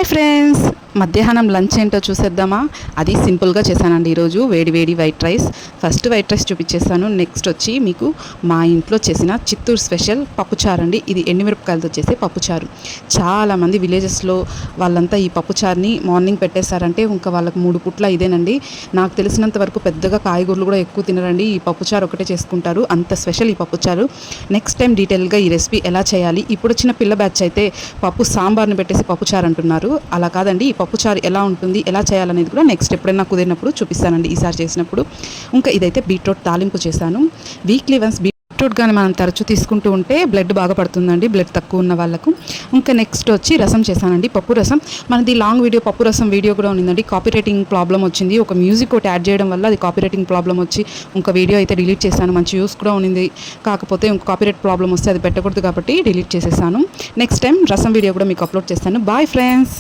Hi friends, మధ్యాహ్నం lunch ఏంటో చూసేద్దామా? అది సింపుల్గా చేశానండి ఈరోజు. వేడి వేడి white rice. First white rice చూపించేస్తాను. నెక్స్ట్ వచ్చి మీకు మా ఇంట్లో చేసిన చిత్తూరు స్పెషల్ పప్పుచారు అండి. ఇది ఎండుమిరపకాయలతో చేసే పప్పుచారు. చాలామంది విలేజెస్లో వాళ్ళంతా ఈ పప్పుచారుని మార్నింగ్ పెట్టేశారంటే ఇంకా వాళ్ళకి 3 పూట్ల ఇదేనండి. నాకు తెలిసినంత వరకు పెద్దగా కాయగూరలు కూడా ఎక్కువ తినరండి. ఈ పప్పుచారు ఒకటే చేసుకుంటారు. అంత స్పెషల్ ఈ పప్పుచారు. నెక్స్ట్ టైం డీటెయిల్గా ఈ రెసిపీ ఎలా చేయాలి. ఇప్పుడు వచ్చిన పిల్ల బ్యాచ్ అయితే పప్పు సాంబార్ని పెట్టేసి పప్పుచారు అంటున్నారు. అలా కాదండి, ఈ పప్పుచారు ఎలా ఉంటుంది, ఎలా చేయాలనేది కూడా నెక్స్ట్ ఎప్పుడైనా కుదిరినప్పుడు చూపిస్తానండి, ఈసారి చేసినప్పుడు. ఇంకా ఇదైతే బీట్రూట్ తాలింపు చేశాను. వీక్లీ వన్స్ బీట్రూట్ కానీ మనం తరచూ తీసుకుంటూ ఉంటే బ్లడ్ బాగా పడుతుందండి, బ్లడ్ తక్కువ ఉన్న వాళ్ళకు. ఇంకా నెక్స్ట్ వచ్చి రసం చేశానండి, పప్పు రసం. మనది లాంగ్ వీడియో పప్పు రసం వీడియో కూడా ఉండిందండి. కాపీ రైటింగ్ ప్రాబ్లం వచ్చింది. ఒక మ్యూజిక్ ఒకటి యాడ్ చేయడం వల్ల అది కాపీ రైటింగ్ ప్రాబ్లం వచ్చి ఇంకా వీడియో అయితే డిలీట్ చేశాను. మంచి యూస్ కూడా ఉంది, కాకపోతే ఇంకా కాపీ రైట్ ప్రాబ్లం వస్తే అది పెట్టకూడదు కాబట్టి డిలీట్ చేసేసాను. నెక్స్ట్ టైం రసం వీడియో కూడా మీకు అప్లోడ్ చేస్తాను. Bye friends.